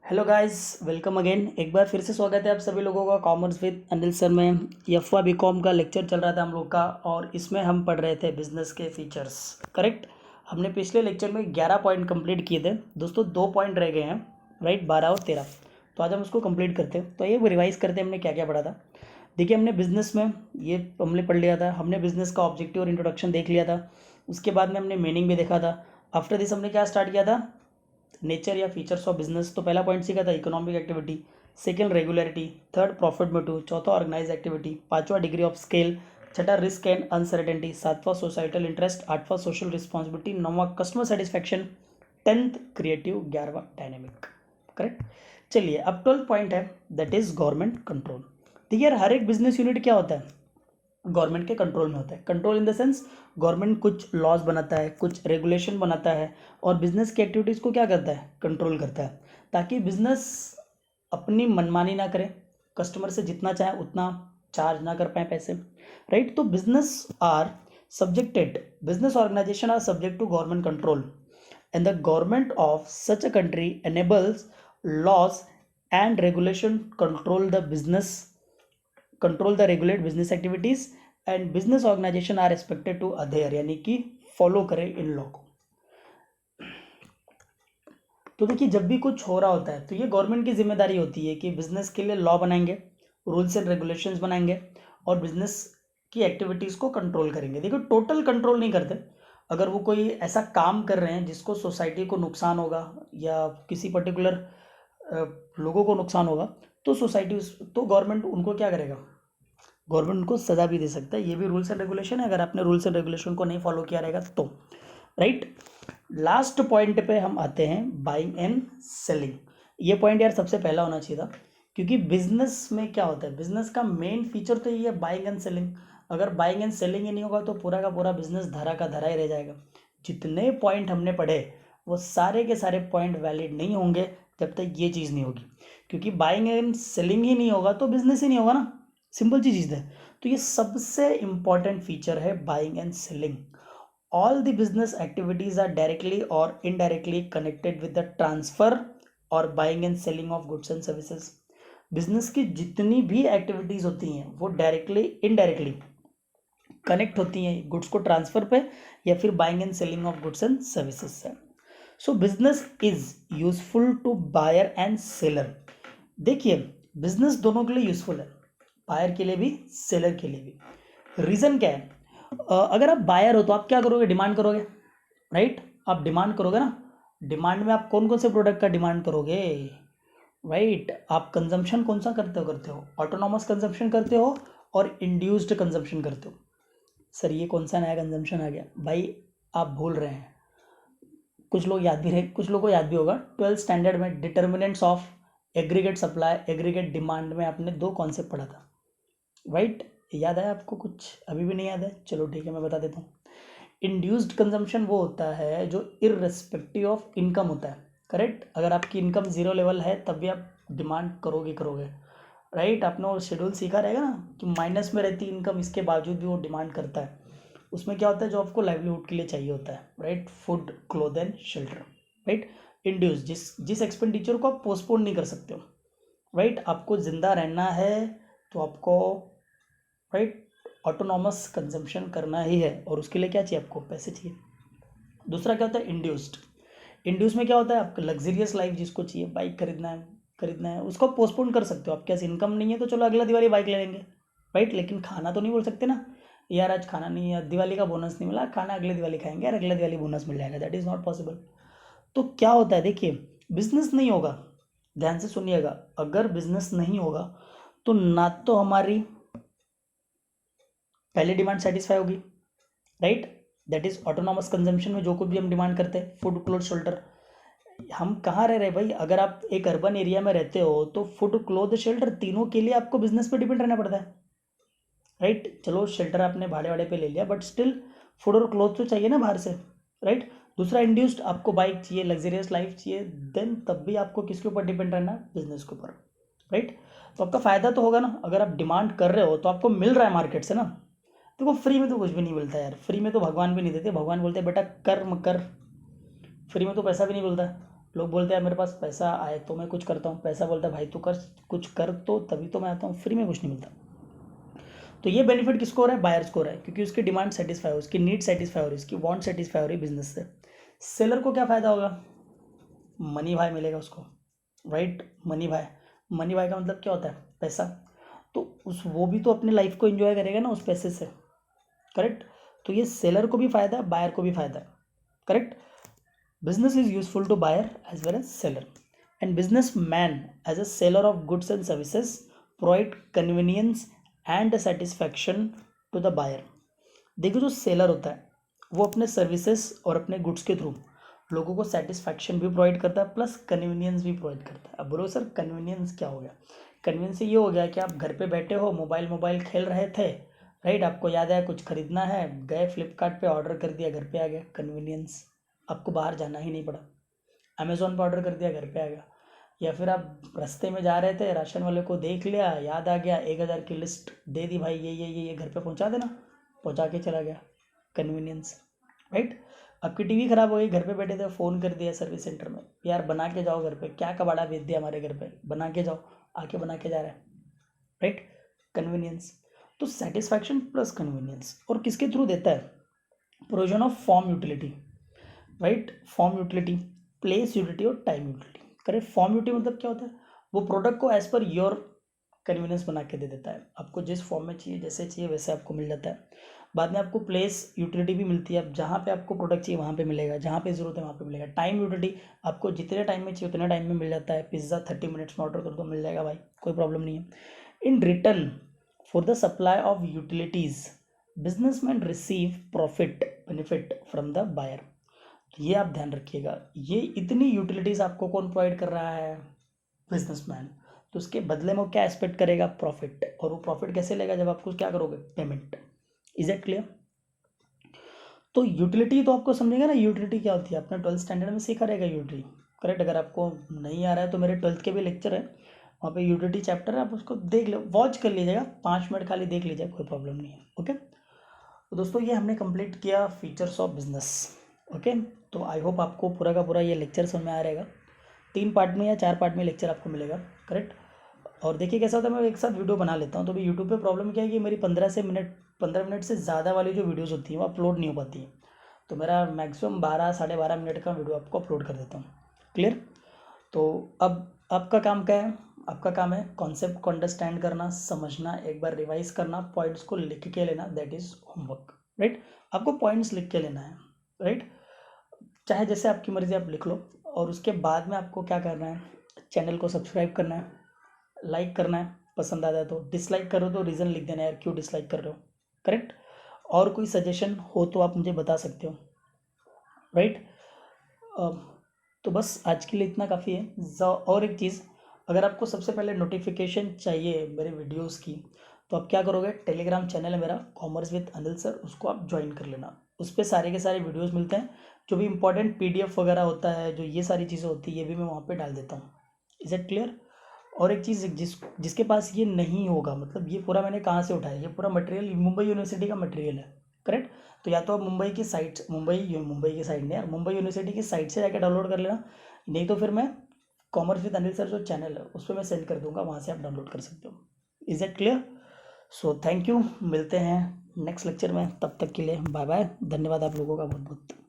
Hello guys, welcome again. एक बार फिर से स्वागत है आप सभी लोगों का कॉमर्स विद अनिल सर में। यफवा बीकॉम का लेक्चर चल रहा था हम लोग का और इसमें हम पढ़ रहे थे बिजनेस के फीचर्स। करेक्ट। हमने पिछले लेक्चर में 11 पॉइंट कंप्लीट किए थे दोस्तों, 2 पॉइंट रह गए हैं। राइट, 12 और 13। तो आज हम उसको कंप्लीट करते हैं। तो ये रिवाइज करते हैं हमने क्या क्या पढ़ा था। देखिए, हमने बिजनेस में ये हमने पढ़ लिया था। हमने बिजनेस का ऑब्जेक्टिव और इंट्रोडक्शन देख लिया था। उसके बाद में हमने मीनिंग भी देखा था। आफ्टर दिस हमने क्या स्टार्ट किया था, नेचर या फीचर्स ऑफ बिजनेस। तो पहला पॉइंट सीखा था economic activity, second regularity, third profit motive, चौथा ऑर्गेनाइज एक्टिविटी, पांचवा डिग्री ऑफ स्केल, छठा रिस्क एंड अनसर्टेनिटी, सातवां सोसाइटल इंटरेस्ट, आठवां सोशल रिस्पॉन्सिबिलिटी, नौवां customer satisfaction, 10th creative, 11वां dynamic. Correct. चलिए, अब 12th पॉइंट है, दैट इज गवर्नमेंट कंट्रोल। देखिए यार, हर एक बिजनेस यूनिट क्या होता है, गवर्नमेंट के कंट्रोल में होता है। Control in the sense, government कुछ लॉज बनाता है, कुछ रेगुलेशन बनाता है और बिजनेस की एक्टिविटीज़ को क्या करता है, कंट्रोल करता है, ताकि बिजनेस अपनी मनमानी ना करे, कस्टमर से जितना चाहे उतना चार्ज ना कर पाए पैसे। राइट। तो business are subjected, business organisation are subject to government control and the government of such a country enables laws and regulation control the regulate business activities and business organization are expected to adhere, यानी कि follow करें in law को। तो देखिए, जब भी कुछ हो रहा होता है तो ये गवर्नमेंट की जिम्मेदारी होती है कि बिजनेस के लिए लॉ बनाएंगे, रूल्स एंड रेगुलेशंस बनाएंगे और बिजनेस की एक्टिविटीज़ को कंट्रोल करेंगे। देखो, टोटल कंट्रोल नहीं करते। अगर वो कोई ऐसा काम कर रहे हैं जिसको सोसाइटी को नुकसान होगा या किसी पर्टिकुलर लोगों को नुकसान होगा, तो सोसाइटी तो गवर्नमेंट उनको क्या करेगा, गवर्नमेंट उनको सज़ा भी दे सकता है। ये भी रूल्स एंड रेगुलेशन है, अगर आपने रूल्स एंड रेगुलेशन को नहीं फॉलो किया रहेगा तो। राइट। लास्ट पॉइंट पे हम आते हैं, बाइंग एंड सेलिंग। ये पॉइंट यार सबसे पहला होना चाहिए था, क्योंकि बिजनेस में क्या होता है, बिजनेस का मेन फीचर तो ये है बाइंग एंड सेलिंग। अगर बाइंग एंड सेलिंग ही नहीं होगा तो पूरा का पूरा बिजनेस धरा का धरा ही रह जाएगा। जितने पॉइंट हमने पढ़े वो सारे के सारे पॉइंट वैलिड नहीं होंगे जब तक ये चीज़ नहीं होगी, क्योंकि बाइंग एंड सेलिंग ही नहीं होगा तो बिजनेस ही नहीं होगा ना। सिंपल सी चीज़ है। तो ये सबसे इंपॉर्टेंट फीचर है buying and selling. All the business activities are directly or indirectly connected with the transfer or buying and selling of goods and services. Business की जितनी भी एक्टिविटीज होती हैं वो डायरेक्टली इनडायरेक्टली कनेक्ट होती हैं गुड्स को ट्रांसफर पे या फिर buying and selling of goods and services से। सो business is useful to buyer and seller. देखिए, बिजनेस दोनों के लिए यूजफुल है, बायर के लिए भी सेलर के लिए भी। रीजन क्या है, अगर आप बायर हो तो आप क्या करोगे, डिमांड करोगे। राइट। आप डिमांड करोगे ना। डिमांड में आप कौन कौन से प्रोडक्ट का डिमांड करोगे। राइट। आप कंजम्पशन कौन सा करते हो, ऑटोनॉमस कंजम्पशन करते हो और इंड्यूस्ड कंजम्पशन करते हो। सर ये कौन सा नया कंजम्पशन आ गया भाई, आप भूल रहे हैं। कुछ लोग याद भी रहे, कुछ लोगों को याद भी होगा, 12th स्टैंडर्ड में determinants of aggregate supply aggregate demand में आपने 2 कॉन्सेप्ट पढ़ा था। राइट। याद है आपको, कुछ अभी भी नहीं याद है, चलो ठीक है मैं बता देता हूँ। इंड्यूस्ड कंजम्पशन वो होता है जो इररेस्पेक्टिव ऑफ इनकम होता है। करेक्ट। अगर आपकी इनकम 0 लेवल है तब भी आप डिमांड करोगे। राइट। आपने वो शेड्यूल सीखा रहेगा ना कि माइनस में रहती इनकम इसके बावजूद भी वो डिमांड करता है। उसमें क्या होता है, जो आपको लाइवलीहुड के लिए चाहिए होता है। Right. Food, cloth and shelter. Right. Induce, जिस एक्सपेंडिचर को आप पोस्टपोन नहीं कर सकते हो। राइट। आपको जिंदा रहना है तो आपको, राइट, ऑटोनॉमस कंजम्पशन करना ही है और उसके लिए क्या चाहिए, आपको पैसे चाहिए। दूसरा क्या होता है, इंड्यूस्ड। इंड्यूस में क्या होता है, आपका लग्जरियस लाइफ जिसको चाहिए, बाइक खरीदना है उसको पोस्टपोन कर सकते हो। आपके पास इनकम नहीं है तो चलो अगला दिवाली बाइक ले लेंगे। राइट। लेकिन खाना तो नहीं बोल सकते ना, यार आज खाना नहीं है, दिवाली का बोनस नहीं मिला, खाना अगले दिवाली खाएंगे, यार अगले दिवाली बोनस मिल जाएगा। That is not possible. तो क्या होता है, देखिए, बिजनेस नहीं होगा, ध्यान से सुनिएगा, अगर बिजनेस नहीं होगा तो ना तो हमारी पहले डिमांड सेटिस्फाई होगी। Right. That is autonomous consumption में जो कुछ भी हम डिमांड करते हैं, फूड, क्लोथ, शेल्टर। हम कहाँ रह रहे हैं भाई, अगर आप एक अर्बन एरिया में रहते हो तो फूड, क्लोथ, शेल्टर तीनों के लिए आपको बिजनेस पे डिपेंड रहना पड़ता है। राइट। चलो शेल्टर आपने भाड़े वाड़े पे ले लिया, बट स्टिल फूड और क्लोथ तो चाहिए ना बाहर से। राइट। दूसरा, इंड्यूस्ड, आपको बाइक चाहिए, लग्जरियस लाइफ चाहिए, देन तब भी आपको किसके ऊपर डिपेंड रहना है, बिजनेस के ऊपर। राइट। तो आपका फायदा तो होगा ना, अगर आप डिमांड कर रहे हो तो आपको मिल रहा है मार्केट से ना। देखो, फ्री में तो कुछ भी नहीं मिलता यार, फ्री में तो भगवान भी नहीं देते, भगवान बोलते हैं बेटा कर्म कर। फ्री में तो पैसा भी नहीं मिलता है। लोग बोलते हैं मेरे पास पैसा आए तो मैं कुछ करता हूँ, पैसा बोलता है भाई तू कर कुछ कर तो तभी तो मैं आता हूँ, फ्री में कुछ नहीं मिलता। तो ये बेनिफिट किसको हो रहा है? बायर्स को हो रहा है, क्योंकि उसकी डिमांड सेटिस्फाई हो, उसकी नीड सेटिस्फाई हो रही है, उसकी वांट सेटिस्फाई हो रही है बिजनेस से। सेलर को क्या फ़ायदा होगा? मनी भाई मिलेगा उसको, राइट? मनी भाई, मनी भाई का मतलब क्या होता है? पैसा। तो उस वो भी तो अपने लाइफ को एंजॉय करेगा ना उस पैसे से, करेक्ट? तो ये सेलर को भी फ़ायदा है, बायर को भी फ़ायदा है, correct? Business is useful to buyer as well as seller, and businessman as a seller of goods and services provide convenience and satisfaction to the buyer. देखो जो सेलर होता है वो अपने सर्विसेज और अपने गुड्स के थ्रू लोगों को सेटिस्फैक्शन भी प्रोवाइड करता है प्लस कन्वीनियंस भी प्रोवाइड करता है। अब बोलो सर कन्वीनियंस क्या हो गया? कन्वीनियंस ये हो गया कि आप घर पे बैठे हो, मोबाइल मोबाइल खेल रहे थे, राइट? आपको याद आया कुछ खरीदना है, गए फ्लिपकार्ट पे ऑर्डर कर दिया, घर पे आ गया, कन्वीनियंस। आपको बाहर जाना ही नहीं पड़ा, अमेज़ोन पर ऑर्डर कर दिया, घर पे आ गया। या फिर आप रास्ते में जा रहे थे, राशन वाले को देख लिया, याद आ गया, 1000 की लिस्ट दे दी, भाई ये घर पे पहुंचा देना, पहुंचा के चला गया, कन्वीनियंस, राइट? आपकी टीवी खराब हो गई, घर पे बैठे थे, फ़ोन कर दिया सर्विस सेंटर में, यार बना के जाओ, घर पे क्या कबाड़ा भेज दिया हमारे घर पे, बना के जाओ, आके बना के जा रहा है, राइट? कन्वीनियंस। तो सेटिस्फैक्शन प्लस कन्वीनियंस, और किसके थ्रू देता है? Provision of form utility, right? Form utility, place utility और time utility. Correct? Form utility मतलब क्या होता है? वो प्रोडक्ट को एज पर योर कन्वीनियंस बना के दे देता है, आपको जिस फॉर्म में चाहिए, जैसे चाहिए वैसे आपको मिल जाता है। बाद में आपको प्लेस यूटिलिटी भी मिलती है, अब जहाँ पे आपको प्रोडक्ट चाहिए वहाँ पे मिलेगा, जहाँ पे ज़रूरत है वहाँ पे मिलेगा। टाइम यूटिलिटी, आपको जितने टाइम में चाहिए उतने टाइम में मिल जाता है। पिज़्ज़ा 30 मिनट्स में ऑर्डर कर दो, मिल जाएगा भाई, कोई प्रॉब्लम नहीं है। In return for the supply of utilities businessman receive profit benefit from the buyer. ये आप ध्यान रखिएगा, ये इतनी यूटिलिटीज़ आपको कौन प्रोवाइड कर रहा है? बिजनेसमैन। तो उसके बदले में वो क्या एक्सपेक्ट करेगा? प्रॉफिट। और वो प्रॉफिट कैसे लेगा? जब आपको क्या करोगे? पेमेंट। Is it clear? तो यूटिलिटी तो आपको समझेगा ना, यूटिलिटी क्या होती है, आपने 12th स्टैंडर्ड में सीखा रहेगा यूटिलिटी, करेक्ट? अगर आपको नहीं आ रहा है तो मेरे 12th के भी लेक्चर है, वहाँ पे यूटिलिटी चैप्टर है, आप उसको देख लो, वॉच कर लीजिएगा, 5 मिनट खाली देख लीजिएगा, कोई प्रॉब्लम नहीं है। ओके, तो दोस्तों ये हमने कंप्लीट किया फीचर्स ऑफ बिजनेस। ओके, तो आई होप आपको पूरा का पूरा ये लेक्चर समझ में आ रहेगा। 3 पार्ट में या 4 पार्ट में लेक्चर आपको मिलेगा, करेक्ट? और देखिए कैसा होता है, मैं एक साथ वीडियो बना लेता हूँ, तो अभी यूट्यूब पे प्रॉब्लम क्या है कि मेरी 15 मिनट से ज़्यादा वाली जो वीडियोस होती हैं वो अपलोड नहीं हो पाती हैं, तो मेरा मैक्सिमम 12 साढ़े 12 मिनट का वीडियो आपको अपलोड कर देता हूँ। क्लियर? तो अब आपका काम क्या है? आपका काम है कॉन्सेप्ट को अंडरस्टैंड करना, समझना, एक बार रिवाइज करना, पॉइंट्स को लिख के लेना, दैट इज़ होमवर्क, राइट? आपको पॉइंट्स लिख के लेना है, राइट? चाहे जैसे आपकी मर्ज़ी आप लिख लो, और उसके बाद में आपको क्या करना है? चैनल को सब्सक्राइब करना है, लाइक करना है, पसंद आता है तो, डिसलाइक करो तो रीज़न लिख देना यार क्यों डिसलाइक कर रहे हो, करेक्ट? और कोई सजेशन हो तो आप मुझे बता सकते हो, राइट? तो बस आज के लिए इतना काफ़ी है। और एक चीज़, अगर आपको सबसे पहले नोटिफिकेशन चाहिए मेरे वीडियोस की, तो आप क्या करोगे? टेलीग्राम चैनल है मेरा, कॉमर्स विद अनिल सर, उसको आप ज्वाइन कर लेना। उस पर सारे के सारे वीडियोस मिलते हैं, जो भी इंपॉर्टेंट पीडीएफ वगैरह होता है, जो ये सारी चीज़ें होती है, ये भी मैं वहाँ पे डाल देता हूँ। Is it clear? और एक चीज़, जिसके पास ये नहीं होगा, मतलब ये पूरा मैंने कहाँ से उठाया, ये पूरा मटेरियल मुंबई यूनिवर्सिटी का मटेरियल है, करेक्ट? तो या तो आप मुंबई की साइट, मुंबई की साइट नहीं यार, मुंबई यूनिवर्सिटी की साइट से जाकर डाउनलोड कर लेना, नहीं तो फिर मैं कॉमर्स विद अनिल सर जो चैनल है उस पर मैं सेंड कर दूंगा, वहाँ से आप डाउनलोड कर सकते हो। Is it clear? So thank you, मिलते हैं नेक्स्ट लेक्चर में, तब तक के लिए बाय बाय, धन्यवाद आप लोगों का बहुत बहुत।